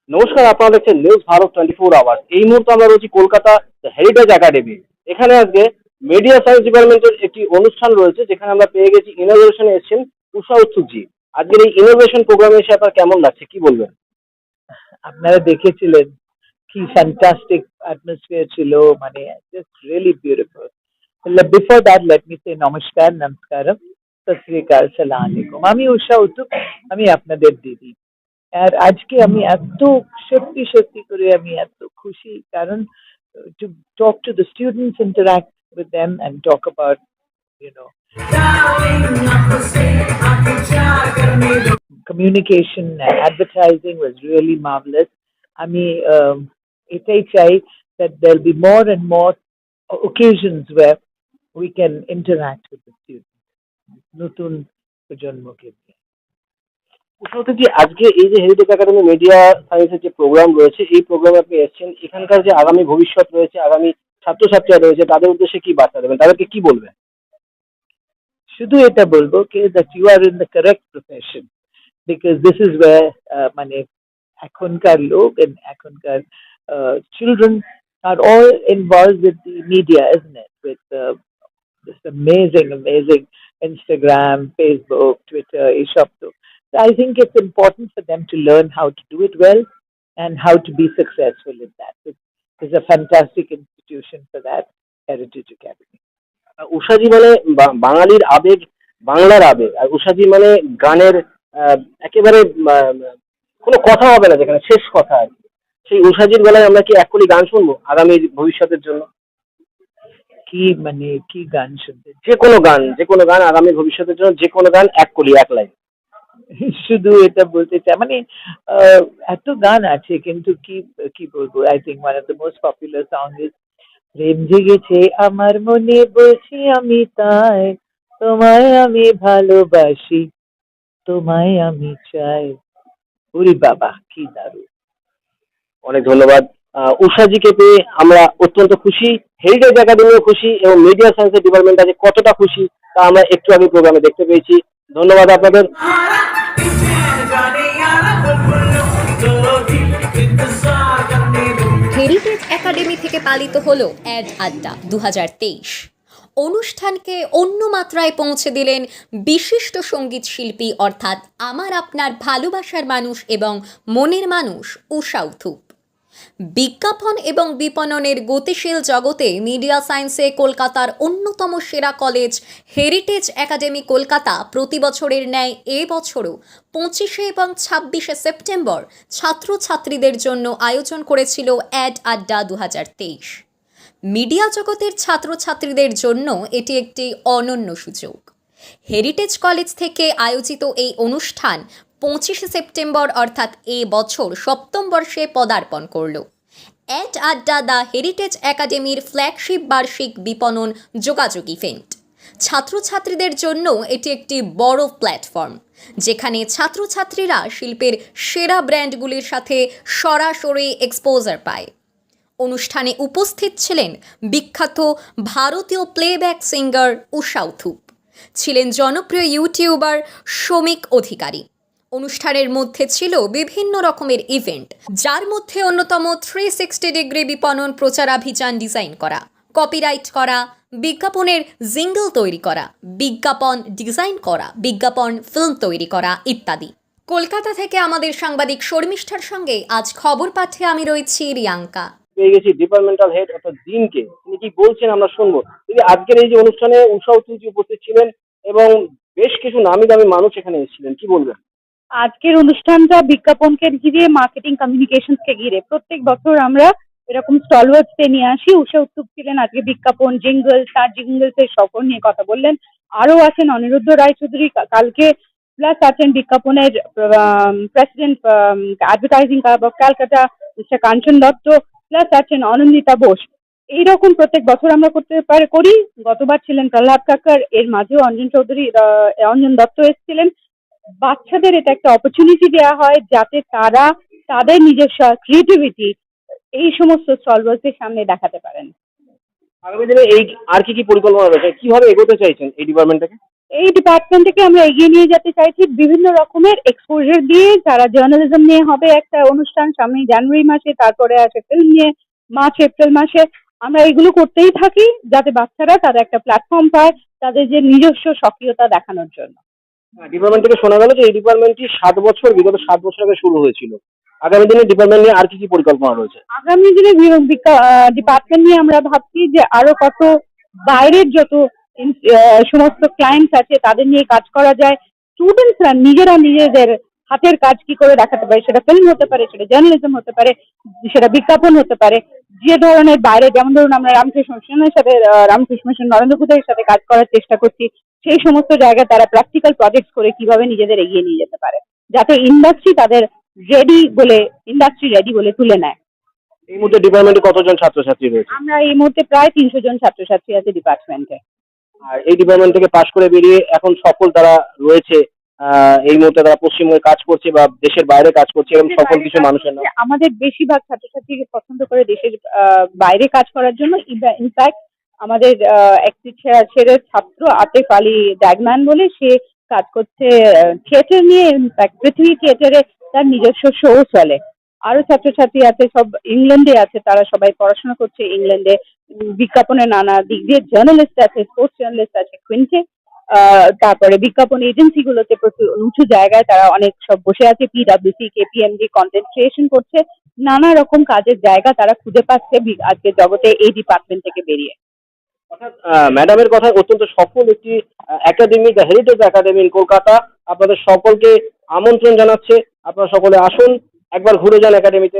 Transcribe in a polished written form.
নমস্কার, আপনারা দেখছেন নিউজ ভারত 24 আওয়ার্স। এই মুহূর্তে আমরা রয়েছি কলকাতা হেরিটেজ একাডেমি। এখানে আজকে মিডিয়া সায়েন্স ডিপার্টমেন্টের একটি অনুষ্ঠান রয়েছে, যেখানে আমরা পেয়ে গেছি ইনোভেশনে এসেছেন উষা উত্থুপজি। আজকের এই ইনোভেশন প্রোগ্রামে এসে আপনার কেমন লাগছে, কি বলবেন? আপনারা দেখেছিলেন কি ফ্যান্টাস্টিক অ্যাটমসফিয়ার ছিল, মানে just really beautiful. Before that let me say নমস্কার, নমস্কারম, সত শ্রী আকাল, সালাম আলাইকুম। আমি উষা উতুপ, আমি আপনাদের দিদি। আর আজকে আমি এত সত্যি সত্যি করে আমি এত খুশি, কারণ to talk to the students, interact with them and talk about you know communication and advertising was really marvelous. আমি এটাই চাই that there'll be more and more occasions where we can interact with the students, নতুন প্রজন্মকে নিয়ে। উষা উত্থুপজি, আজকে এই যে heritage academy media সায়েন্সের যে প্রোগ্রাম রয়েছে, এই প্রোগ্রামে আপনি এসেছেন। এখানকার যে আগামী ভবিষ্যৎ রয়েছে, আগামী ছাত্রছাত্রীরা রয়েছে, তাদের উদ্দেশ্যে কি বার্তা দেবেন, তাদেরকে কি বলবেন? শুধু এটা বলবো কি that you are in the correct profession, because this is where মানে এখনকার লোক and এখনকার children are all involved with the media, isn't it? With this amazing Instagram, Facebook, Twitter, এসব তো। So I think it's important for them to learn how to do it well and how to be successful in that. It's a fantastic institution for that, Heritage Academy. উষাজি মানে বাঙালির আবেগ, বাংলার আবেগ। আর উষাজি মানে গানের একেবারে কোনো কথা হবে না, যেখানে শেষ কথা আর কি। সেই উষাজির বেলায় আমরা কি এক কলি গান শুনবো আগামী ভবিষ্যতের জন্য? কি মানে কি গান শুনতে? যে কোনো গান আগামী ভবিষ্যতের জন্য, যে কোনো গান, এক কলি, এক লাইন। শুধু এটা বলতে চাই, মানে এত গান আছে, কিন্তু কি কি বলবো। I think one of the most popular song is প্রেম জেগেছে আমার মনে, বলছি আমি তাই, তোমায় আমি ভালোবাসি, তোমায় আমি চাই। ওরে বাবা, কি দারুণ! অনেক ধন্যবাদ। উষাজিকে পেয়ে আমরা অত্যন্ত খুশি, হেরিটেজ একাডেমিও খুশি, এবং মিডিয়া সায়েন্সের ডিপার্টমেন্ট আছে কতটা খুশি তা আমরা একটু আগে প্রোগ্রামে দেখতে পেয়েছি। ধন্যবাদ আপনাদের। হেরিটেজ একাডেমি থেকে পালিত হলো অ্যাড আড্ডা 2023। অনুষ্ঠানকে অন্য মাত্রায় পৌঁছে দিলেন বিশিষ্ট সঙ্গীত শিল্পী, অর্থাৎ আমার আপনার ভালোবাসার মানুষ এবং মনের মানুষ উষা উত্থুপ। বিজ্ঞাপন এবং বিপণনের গতিশীল জগতে মিডিয়া সায়েন্সে কলকাতার অন্যতম সেরা কলেজ হেরিটেজ একাডেমি কলকাতা প্রতি বছরের ন্যায় এবছরও 25 এবং 26 সেপ্টেম্বর ছাত্রছাত্রীদের জন্য আয়োজন করেছিল অ্যাড আড্ডা 2023। মিডিয়া জগতের ছাত্রছাত্রীদের জন্য এটি একটি অনন্য সুযোগ। হেরিটেজ কলেজ থেকে আয়োজিত এই অনুষ্ঠান 25 সেপ্টেম্বর অর্থাৎ এ বছর সপ্তম বর্ষে পদার্পণ করল। অ্যাড আড্ডা দ্য হেরিটেজ একাডেমির ফ্ল্যাগশিপ বার্ষিক বিপণন যোগাযোগ ইভেন্ট। ছাত্রছাত্রীদের জন্য এটি একটি বড় প্ল্যাটফর্ম, যেখানে ছাত্রছাত্রীরা শিল্পের সেরা ব্র্যান্ডগুলির সাথে সরাসরি এক্সপোজার পায়। অনুষ্ঠানে উপস্থিত ছিলেন বিখ্যাত ভারতীয় প্লেব্যাক সিঙ্গার উষা উত্থুপ, ছিলেন জনপ্রিয় ইউটিউবার শমিক অধিকারী। অনুষ্ঠানের মধ্যে ছিল বিভিন্ন রকমের ইভেন্ট, যার মধ্যে অন্যতম 360 ডিগ্রি বিপণন প্রচারাভিযান ডিজাইন করা, কপিরাইট করা, বিজ্ঞাপনের জিঙ্গল তৈরি করা, বিজ্ঞাপন ডিজাইন করা, বিজ্ঞাপন ফিল্ম তৈরি করা ইত্যাদি। কলকাতা থেকে আমাদের সাংবাদিক শর্মিষ্ঠার সঙ্গে আজ খবর পাঠে আমি রয়েছি রিয়াঙ্কা। পেয়ে গেছি ডিপার্টমেন্টাল হেড অর্থাৎ ডিনকে। তিনি কি বলছেন আমরা শুনবো। তিনি আজকের এই যে অনুষ্ঠানে উষা উত্থুপজি উপস্থিত ছিলেন, এবং বেশ কিছু নামি দামি মানুষ এখানে এসেছিলেন, কি বলবেন? আজকের অনুষ্ঠানটা বিজ্ঞাপনকে ঘিরে, মার্কেটিং কমিউনিকেশনসকে ঘিরে। প্রত্যেক বছর আমরা এরকম স্টলওয়ার্ডসকে নিয়ে আসি। উষা উত্থুপ ছিলেন আজকে বিজ্ঞাপন, জিঙ্গলস, তার জিঙ্গলসের সফর নিয়ে কথা বললেন। আরও আছেন অনিরুদ্ধ রায়চৌধুরী কালকে, প্লাস আছেন বিজ্ঞাপনের president advertising club of Calcutta mister Kanchan Dutta, plus আছেন অনন্দিতা বোস। এইরকম প্রত্যেক বছর আমরা করি। গতবার ছিলেন প্রহ্লাদ কাক্কর, এর মাঝেও অঞ্জন দত্ত এসেছিলেন। বাচ্চাদের এটা একটা অপরচুনিটি দেওয়া হয় যাতে তারা তাদের নিজস্ব ক্রিয়েটিভিটি এই সমস্ত স্টলওয়ার্সদের সামনে দেখাতে পারেন। আগামী দিনে এই আর কি কি পরিকল্পনা রয়েছে, কিভাবে এগোতে চাইছেন এই ডিপার্টমেন্টটাকে? এই ডিপার্টমেন্টকে আমরা এগিয়ে নিয়ে যেতে চাইছি বিভিন্ন রকমের এক্সপোজার দিয়ে। যারা জার্নালিজম নিয়ে হবে একটা অনুষ্ঠান সামনে জানুয়ারি মাসে, তারপরে আছে ফিল্ম নিয়ে মার্চ এপ্রিল মাসে। আমরা এগুলো করতেই থাকি যাতে বাচ্চারা তাদের একটা প্ল্যাটফর্ম পায় তাদের যে নিজস্ব সক্রিয়তা দেখানোর জন্য। ডিপার্টমেন্ট থেকে শোনা গেল যে এই ডিপার্টমেন্টটি বিগত 7 বছর আগে শুরু হয়েছিল। আগামী দিনে ডিপার্টমেন্ট নিয়ে আর কি কি পরিকল্পনা রয়েছে? আগামী দিনে ডিপার্টমেন্ট নিয়ে আমরা ভাবছি যে আরো কত বাইরের যত সমস্ত ক্লায়েন্টস আছে তাদের নিয়ে কাজ করা যায়। স্টুডেন্টসরা নিজেরা নিজেদের হাতের কাজ কি করে দেখাতে পারে, সেটা ফিল্ম হতে পারে, সেটা জার্নালিজম হতে পারে, সেটা বিজ্ঞাপন হতে পারে। যে ধরনের বাইরে, যেমন ধরুন আমরা রামকৃষ্ণ মিশনের সাথে রামকৃষ্ণ মিশন নরেন্দ্রপুরের সাথে কাজ করার চেষ্টা করছি, সেই সমস্ত জায়গায় তারা প্র্যাকটিক্যাল প্রজেক্ট করে কিভাবে নিজেদের এগিয়ে নিয়ে যেতে পারে যাতে ইন্ডাস্ট্রি তাদের ইন্ডাস্ট্রি রেডি বলে তুলে নেয়। এই মুহূর্তে ডিপার্টমেন্টে কতজন ছাত্রছাত্রী রয়েছে? আমরা এই মুহূর্তে প্রায় 300 জন ছাত্রছাত্রী আছে ডিপার্টমেন্টে। আর এই ডিপার্টমেন্ট থেকে পাশ করে বেরিয়ে এখন সফল তারা রয়েছে, এই মুহূর্তে তারা পশ্চিমবঙ্গে কাজ করছে বা দেশের বাইরে কাজ করছে, এরকম সফল কিছু মানুষের নাম? আমাদের বেশিরভাগ ছাত্রছাত্রী পছন্দ করে দেশের বাইরে কাজ করার জন্য। ইনফ্যাক্ট আমাদের একটি ছেলের ছাত্র আতিফ আলী ড্যাগম্যান বলে, সে কাজ করছে থিয়েটার নিয়ে। ইনফ্যাক্ট পৃথিবী থিয়েটারে তার নিজস্ব শো চলে। আরো ছাত্রছাত্রী আছে, সব ইংল্যান্ডে আছে, তারা সবাই পড়াশোনা করছে ইংল্যান্ডে। বিজ্ঞাপনে নানা দিক দিয়ে জার্নালিস্ট আছে, স্পোর্টস জার্নালিস্ট আছে কুইন্টে। তারপরে বিজ্ঞাপন এজেন্সি গুলোতে প্রচুর উঁচু জায়গায় তারা অনেক সব বসে আছে। পিডব্লিউসি, কেপিএমজি কন্টেন্ট ক্রিয়েশন করছে, নানা রকম কাজের জায়গা তারা খুঁজে পাচ্ছে আজকের জগতে এই ডিপার্টমেন্ট থেকে বেরিয়ে। অর্থাৎ ম্যাডামের কথায় অত্যন্ত সফল একটি academy, the heritage academy in Kolkata আপনাদের সকলকে আমন্ত্রণ জানাচ্ছে। আপনারা সকলে আসুন, একবার ঘুরে যান একাডেমিতে।